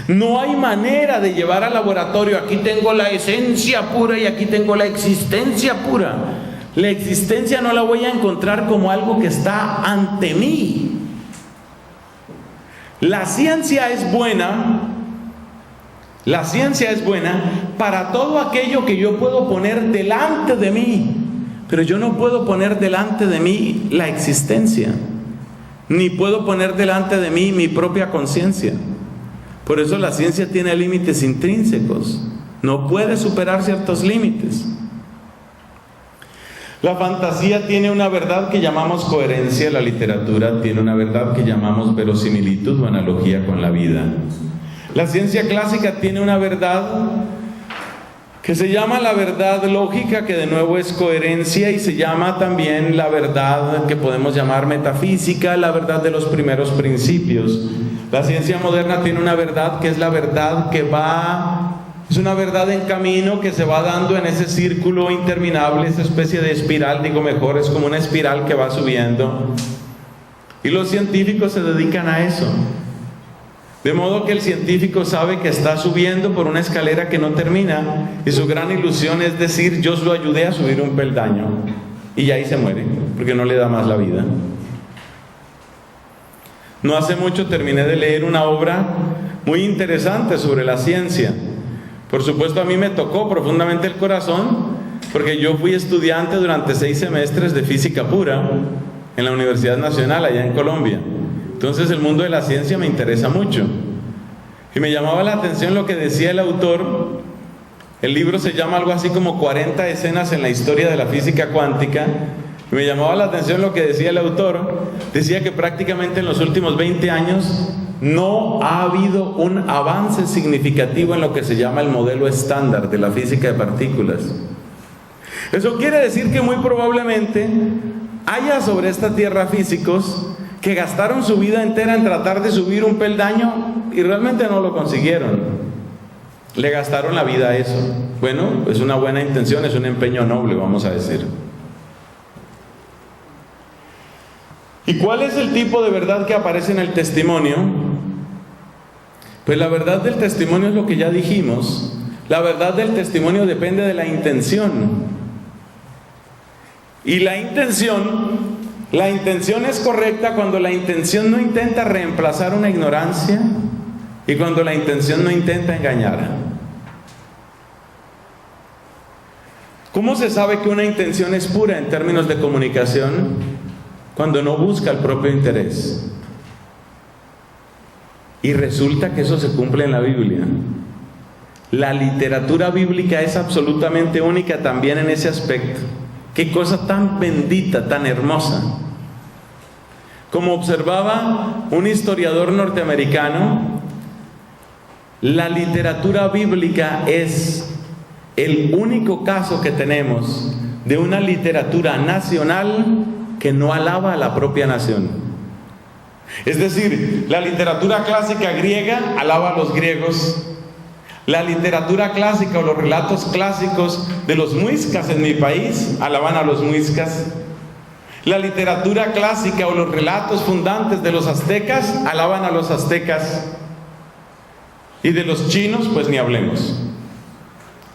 C: No hay manera de llevar al laboratorio, aquí tengo la esencia pura y aquí tengo la existencia pura. La existencia no la voy a encontrar como algo que está ante mí. La ciencia es buena para todo aquello que yo puedo poner delante de mí, pero yo no puedo poner delante de mí la existencia, ni puedo poner delante de mí mi propia conciencia. Por eso la ciencia tiene límites intrínsecos, no puede superar ciertos límites. La fantasía tiene una verdad que llamamos coherencia, la literatura tiene una verdad que llamamos verosimilitud o analogía con la vida. La ciencia clásica tiene una verdad que se llama la verdad lógica, que de nuevo es coherencia, y se llama también la verdad que podemos llamar metafísica, la verdad de los primeros principios. La ciencia moderna tiene una verdad que es la verdad que es una verdad en camino, que se va dando en ese círculo interminable, esa especie de espiral, digo mejor, es como una espiral que va subiendo. Y los científicos se dedican a eso. De modo que el científico sabe que está subiendo por una escalera que no termina, y su gran ilusión es decir, yo lo ayudé a subir un peldaño, y ahí se muere, porque no le da más la vida. No hace mucho terminé de leer una obra muy interesante sobre la ciencia. Por supuesto, a mí me tocó profundamente el corazón, porque yo fui estudiante durante 6 semestres de física pura en la Universidad Nacional allá en Colombia. Entonces el mundo de la ciencia me interesa mucho, y me llamaba la atención lo que decía el autor. El libro se llama algo así como 40 escenas en la historia de la física cuántica, y me llamaba la atención lo que decía el autor. Decía que prácticamente en los últimos 20 años no ha habido un avance significativo en lo que se llama el modelo estándar de la física de partículas. Eso quiere decir que muy probablemente haya sobre esta tierra físicos que gastaron su vida entera en tratar de subir un peldaño y realmente no lo consiguieron. Le gastaron la vida a eso. Bueno, es una buena intención, es un empeño noble, vamos a decir. ¿Y cuál es el tipo de verdad que aparece en el testimonio? Pues la verdad del testimonio es lo que ya dijimos. La verdad del testimonio depende de la intención. Y la intención es correcta cuando la intención no intenta reemplazar una ignorancia y cuando la intención no intenta engañar. ¿Cómo se sabe que una intención es pura en términos de comunicación? Cuando no busca el propio interés. Y resulta que eso se cumple en la Biblia. La literatura bíblica es absolutamente única también en ese aspecto. Qué cosa tan bendita, tan hermosa. Como observaba un historiador norteamericano, la literatura bíblica es el único caso que tenemos de una literatura nacional que no alaba a la propia nación. Es decir, la literatura clásica griega alaba a los griegos. La literatura clásica o los relatos clásicos de los muiscas en mi país alaban a los muiscas. La literatura clásica o los relatos fundantes de los aztecas alaban a los aztecas. Y de los chinos, pues ni hablemos.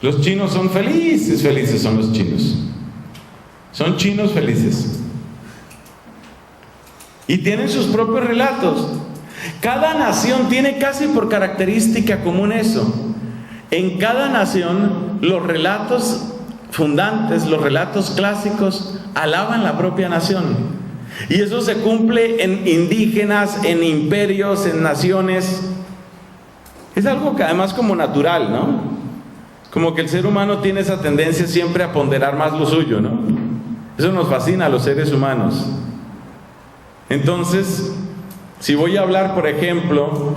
C: Los chinos son felices, felices son los chinos. Son chinos felices. Y tienen sus propios relatos. Cada nación tiene casi por característica común eso. En cada nación los relatos fundantes, los relatos clásicos alaban la propia nación. Y eso se cumple en indígenas, en imperios, en naciones. Es algo que además como natural, ¿no? Como que el ser humano tiene esa tendencia siempre a ponderar más lo suyo, ¿no? Eso nos fascina a los seres humanos. Entonces, si voy a hablar, por ejemplo,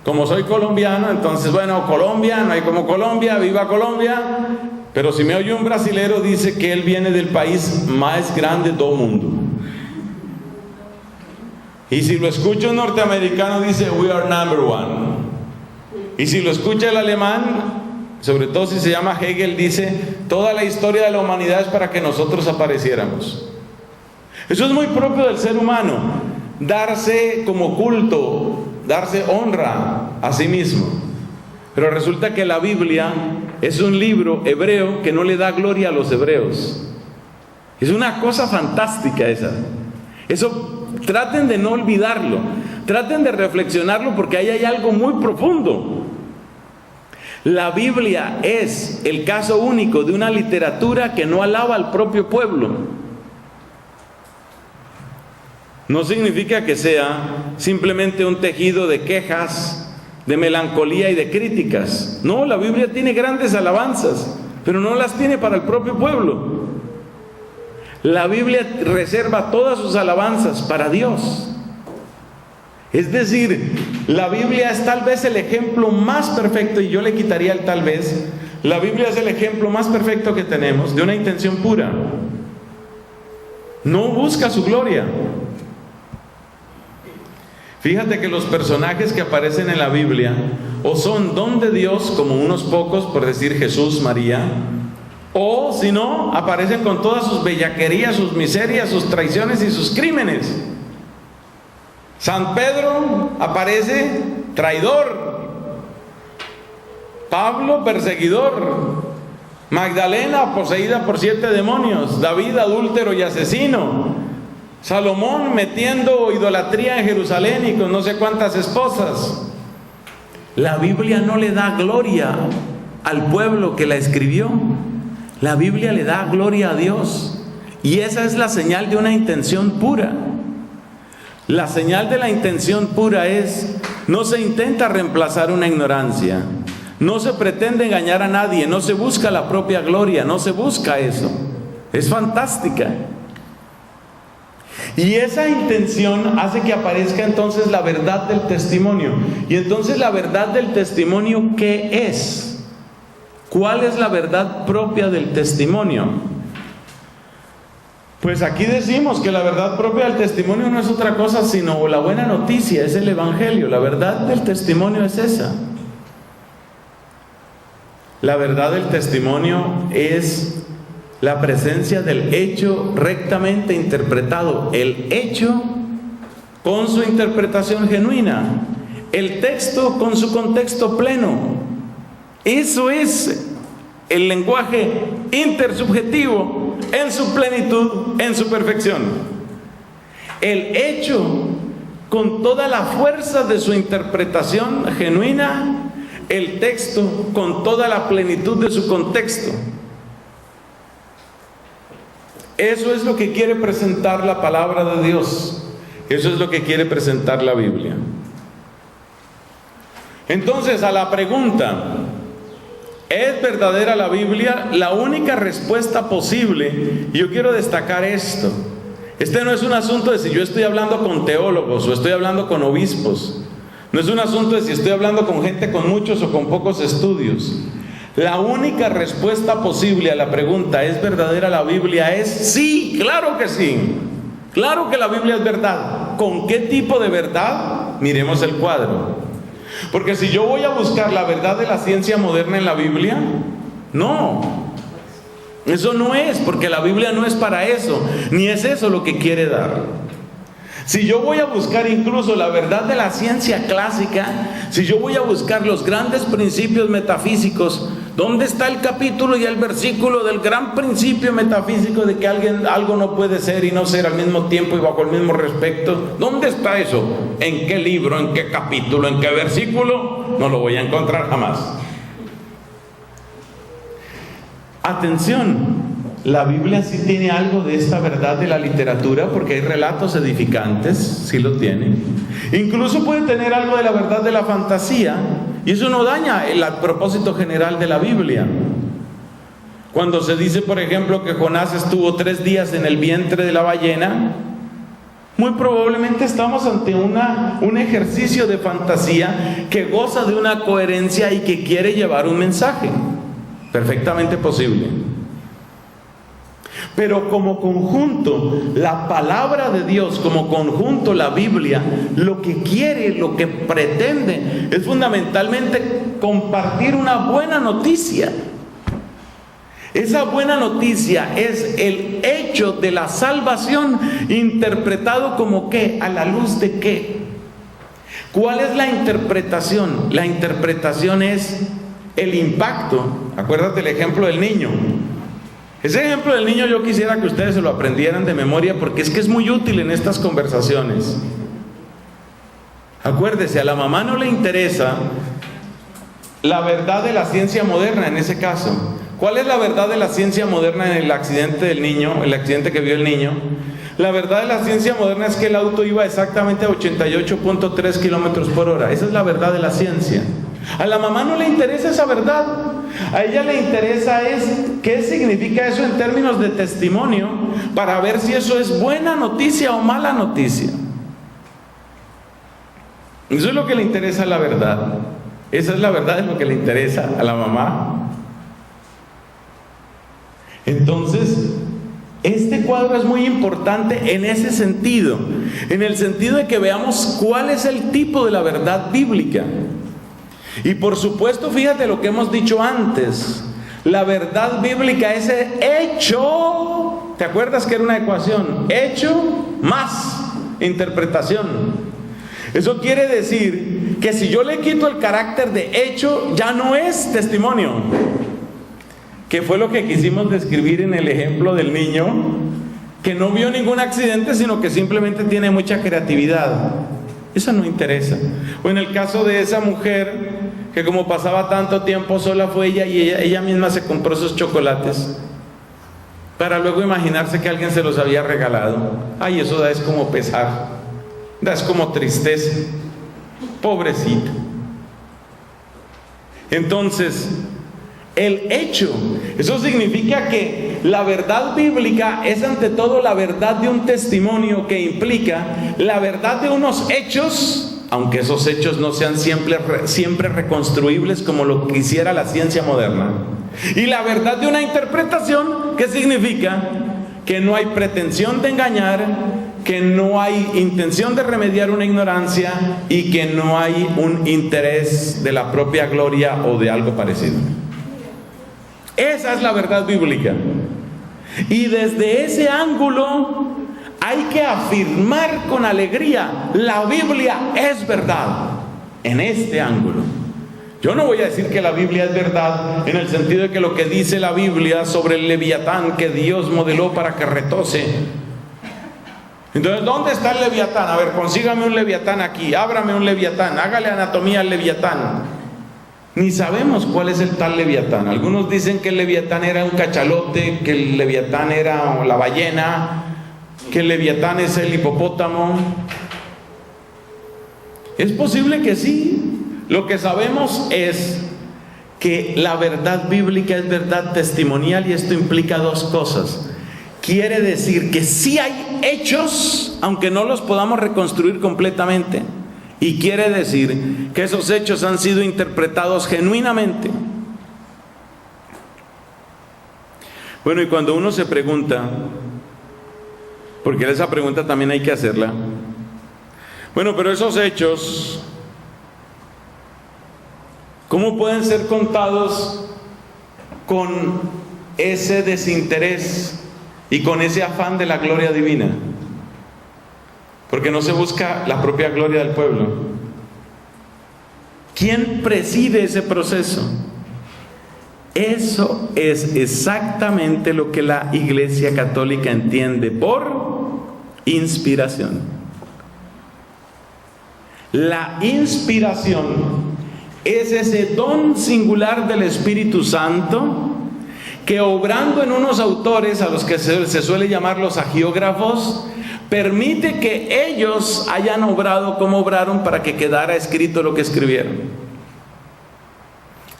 C: como soy colombiano, entonces, bueno, Colombia, no hay como Colombia, viva Colombia. Pero si me oye un brasilero, dice que él viene del país más grande del mundo. Y si lo escucha un norteamericano, dice, we are number one. Y si lo escucha el alemán, sobre todo si se llama Hegel, dice, toda la historia de la humanidad es para que nosotros apareciéramos. Eso es muy propio del ser humano, darse como culto, darse honra a sí mismo. Pero resulta que la Biblia es un libro hebreo que no le da gloria a los hebreos. Es una cosa fantástica esa. Eso traten de no olvidarlo, traten de reflexionarlo porque ahí hay algo muy profundo. La Biblia es el caso único de una literatura que no alaba al propio pueblo. No significa que sea simplemente un tejido de quejas, de melancolía y de críticas. No, la Biblia tiene grandes alabanzas, pero no las tiene para el propio pueblo. La Biblia reserva todas sus alabanzas para Dios. Es decir, la Biblia es tal vez el ejemplo más perfecto, y yo le quitaría el tal vez. La Biblia es el ejemplo más perfecto que tenemos de una intención pura. No busca su gloria. Fíjate que los personajes que aparecen en la Biblia o son don de Dios, como unos pocos, por decir Jesús, María, o si no, aparecen con todas sus bellaquerías, sus miserias, sus traiciones y sus crímenes. San Pedro aparece traidor, Pablo perseguidor, Magdalena poseída por 7 demonios, David adúltero y asesino, Salomón metiendo idolatría en Jerusalén y con no sé cuántas esposas. La Biblia no le da gloria al pueblo que la escribió. La Biblia le da gloria a Dios. Y esa es la señal de una intención pura. La señal de la intención pura es, no se intenta reemplazar una ignorancia. No se pretende engañar a nadie. No se busca la propia gloria. No se busca eso. Es fantástica. Y esa intención hace que aparezca entonces la verdad del testimonio. Y entonces la verdad del testimonio, ¿qué es? ¿Cuál es la verdad propia del testimonio? Pues aquí decimos que la verdad propia del testimonio no es otra cosa sino la buena noticia, es el Evangelio. La verdad del testimonio es esa. La verdad del testimonio es la presencia del hecho rectamente interpretado, el hecho con su interpretación genuina, el texto con su contexto pleno. Eso es el lenguaje intersubjetivo en su plenitud, en su perfección. El hecho con toda la fuerza de su interpretación genuina, el texto con toda la plenitud de su contexto. Eso es lo que quiere presentar la palabra de Dios. Eso es lo que quiere presentar la Biblia. Entonces, a la pregunta, ¿es verdadera la Biblia? La única respuesta posible, y yo quiero destacar esto, este no es un asunto de si yo estoy hablando con teólogos o estoy hablando con obispos, no es un asunto de si estoy hablando con gente con muchos o con pocos estudios. La única respuesta posible a la pregunta, ¿es verdadera la Biblia? Es sí, claro que sí. Claro que la Biblia es verdad. ¿Con qué tipo de verdad? Miremos el cuadro. Porque si yo voy a buscar la verdad de la ciencia moderna en la Biblia, no. Eso no es, porque la Biblia no es para eso, ni es eso lo que quiere dar. Si yo voy a buscar incluso la verdad de la ciencia clásica, si yo voy a buscar los grandes principios metafísicos, ¿dónde está el capítulo y el versículo del gran principio metafísico de que algo no puede ser y no ser al mismo tiempo y bajo el mismo respecto? ¿Dónde está eso? ¿En qué libro? ¿En qué capítulo? ¿En qué versículo? No lo voy a encontrar jamás. Atención, la Biblia sí tiene algo de esta verdad de la literatura, porque hay relatos edificantes, sí lo tiene. Incluso puede tener algo de la verdad de la fantasía, y eso no daña el propósito general de la Biblia. Cuando se dice, por ejemplo, que Jonás estuvo 3 días en el vientre de la ballena, muy probablemente estamos ante un ejercicio de fantasía que goza de una coherencia y que quiere llevar un mensaje. Perfectamente posible. Pero como conjunto, la palabra de Dios, como conjunto, la Biblia, lo que quiere, lo que pretende, es fundamentalmente compartir una buena noticia. Esa buena noticia es el hecho de la salvación interpretado como ¿qué? ¿A la luz de qué? ¿Cuál es la interpretación? La interpretación es el impacto. Acuérdate el ejemplo del niño. Ese ejemplo del niño yo quisiera que ustedes se lo aprendieran de memoria, porque es que es muy útil en estas conversaciones. Acuérdese, a la mamá no le interesa la verdad de la ciencia moderna en ese caso. ¿Cuál es la verdad de la ciencia moderna en el accidente del niño, el accidente que vio el niño? La verdad de la ciencia moderna es que el auto iba exactamente a 88.3 kilómetros por hora. Esa es la verdad de la ciencia. A la mamá no le interesa esa verdad. A ella le interesa es qué significa eso en términos de testimonio, para ver si eso es buena noticia o mala noticia. Eso es lo que le interesa a la verdad. Esa es la verdad, es lo que le interesa a la mamá. Entonces, este cuadro es muy importante en ese sentido, en el sentido de que veamos cuál es el tipo de la verdad bíblica. Y por supuesto, fíjate lo que hemos dicho antes, la verdad bíblica es hecho. ¿Te acuerdas que era una ecuación? Hecho más interpretación. Eso quiere decir que si yo le quito el carácter de hecho, ya no es testimonio. Que fue lo que quisimos describir en el ejemplo del niño, que no vio ningún accidente, sino que simplemente tiene mucha creatividad. Eso no interesa. O en el caso de esa mujer que como pasaba tanto tiempo sola, fue ella misma se compró esos chocolates para luego imaginarse que alguien se los había regalado. Ay, eso da es como pesar, da es como tristeza. Pobrecita. Entonces, el hecho, eso significa que la verdad bíblica es ante todo la verdad de un testimonio, que implica la verdad de unos hechos, aunque esos hechos no sean siempre reconstruibles como lo quisiera la ciencia moderna, y la verdad de una interpretación, que significa que no hay pretensión de engañar, que no hay intención de remediar una ignorancia y que no hay un interés de la propia gloria o de algo parecido. Esa es la verdad bíblica. Y desde ese ángulo hay que afirmar con alegría: la Biblia es verdad. en este ángulo. Yo no voy a decir que la Biblia es verdad en el sentido de que lo que dice la Biblia sobre el Leviatán que Dios modeló para que retose. Entonces, ¿dónde está el Leviatán? A ver, consígame un Leviatán aquí, ábrame un Leviatán, hágale anatomía al Leviatán. Ni sabemos cuál es el tal Leviatán. Algunos dicen que el Leviatán era un cachalote, que el Leviatán era la ballena, que el Leviatán es el hipopótamo. Es posible que sí. Lo que sabemos es que la verdad bíblica es verdad testimonial, y esto implica dos cosas. Quiere decir que sí hay hechos, aunque no los podamos reconstruir completamente, y quiere decir que esos hechos han sido interpretados genuinamente. Bueno, y cuando uno se pregunta, porque esa pregunta también hay que hacerla, bueno, pero esos hechos, ¿cómo pueden ser contados con ese desinterés y con ese afán de la gloria divina? Porque no se busca la propia gloria del pueblo. ¿Quién preside ese proceso? Eso es exactamente lo que la Iglesia Católica entiende por inspiración. La inspiración es ese don singular del Espíritu Santo que, obrando en unos autores a los que se suele llamar los agiógrafos, permite que ellos hayan obrado como obraron para que quedara escrito lo que escribieron.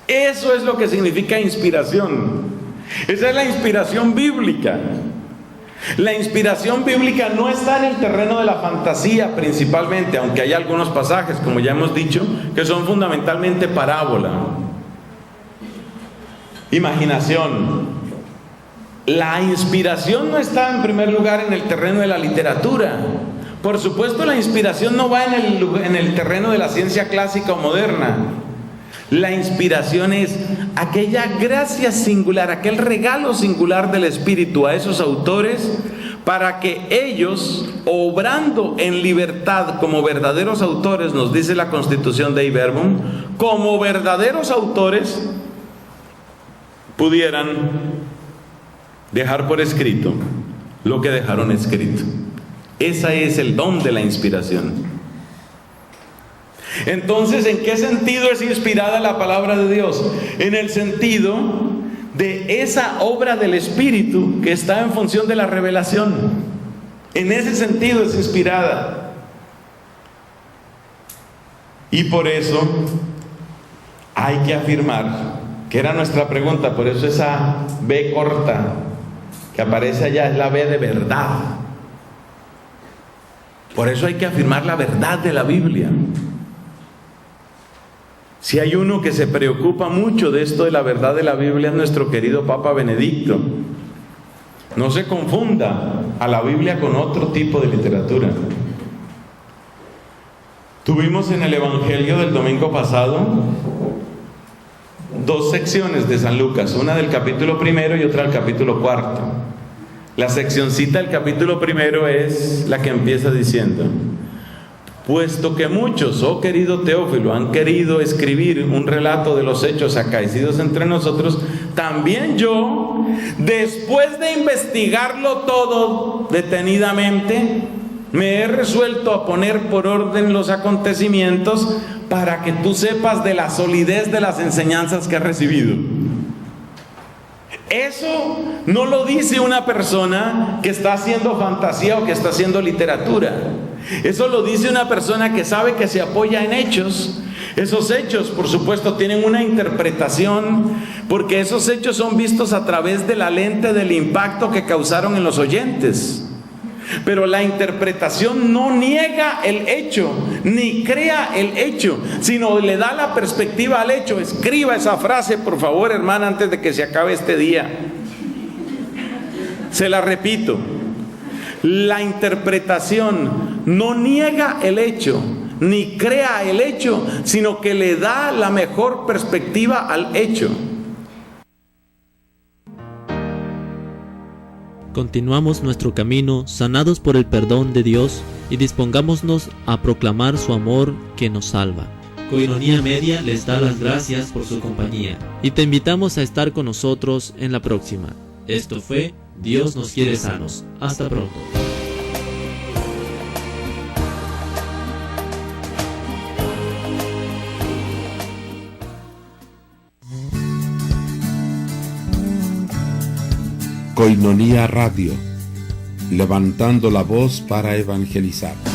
C: Eso es lo que significa inspiración. Esa es la inspiración bíblica. La inspiración bíblica no está en el terreno de la fantasía principalmente, aunque hay algunos pasajes, como ya hemos dicho, que son fundamentalmente parábola, imaginación. La inspiración no está en primer lugar en el terreno de la literatura. Por supuesto, la inspiración no va en el terreno de la ciencia clásica o moderna. La inspiración es aquella gracia singular, aquel regalo singular del Espíritu a esos autores para que ellos, obrando en libertad como verdaderos autores, nos dice la Constitución Dei Verbum, como verdaderos autores, pudieran dejar por escrito lo que dejaron escrito. Ese es el don de la inspiración. Entonces, ¿en qué sentido es inspirada la palabra de Dios? En el sentido de esa obra del Espíritu que está en función de la revelación. En ese sentido es inspirada. Y por eso hay que afirmar, que era nuestra pregunta, por eso esa B corta que aparece allá es la B de verdad. Por eso hay que afirmar la verdad de la Biblia. Si hay uno que se preocupa mucho de esto de la verdad de la Biblia, es nuestro querido Papa Benedicto. No se confunda a la Biblia con otro tipo de literatura. Tuvimos en el Evangelio del domingo pasado dos secciones de San Lucas, una del capítulo 1 y otra del capítulo 4. La seccioncita del capítulo 1 es la que empieza diciendo: puesto que muchos, oh querido Teófilo, han querido escribir un relato de los hechos acaecidos entre nosotros, también yo, después de investigarlo todo detenidamente, me he resuelto a poner por orden los acontecimientos para que tú sepas de la solidez de las enseñanzas que has recibido. Eso no lo dice una persona que está haciendo fantasía o que está haciendo literatura. Eso lo dice una persona que sabe que se apoya en hechos. Esos hechos, por supuesto, tienen una interpretación, porque esos hechos son vistos a través de la lente del impacto que causaron en los oyentes. Pero la interpretación no niega el hecho, ni crea el hecho, sino le da la perspectiva al hecho. Escriba esa frase, por favor, hermana, antes de que se acabe este día. Se la repito. La interpretación no niega el hecho, ni crea el hecho, sino que le da la mejor perspectiva al hecho.
A: Continuamos nuestro camino sanados por el perdón de Dios y dispongámonos a proclamar su amor que nos salva. Coinonía Media les da las gracias por su compañía y te invitamos a estar con nosotros en la próxima. Esto fue Dios nos quiere sanos. Hasta pronto.
E: Coinonía Radio, levantando la voz para evangelizar.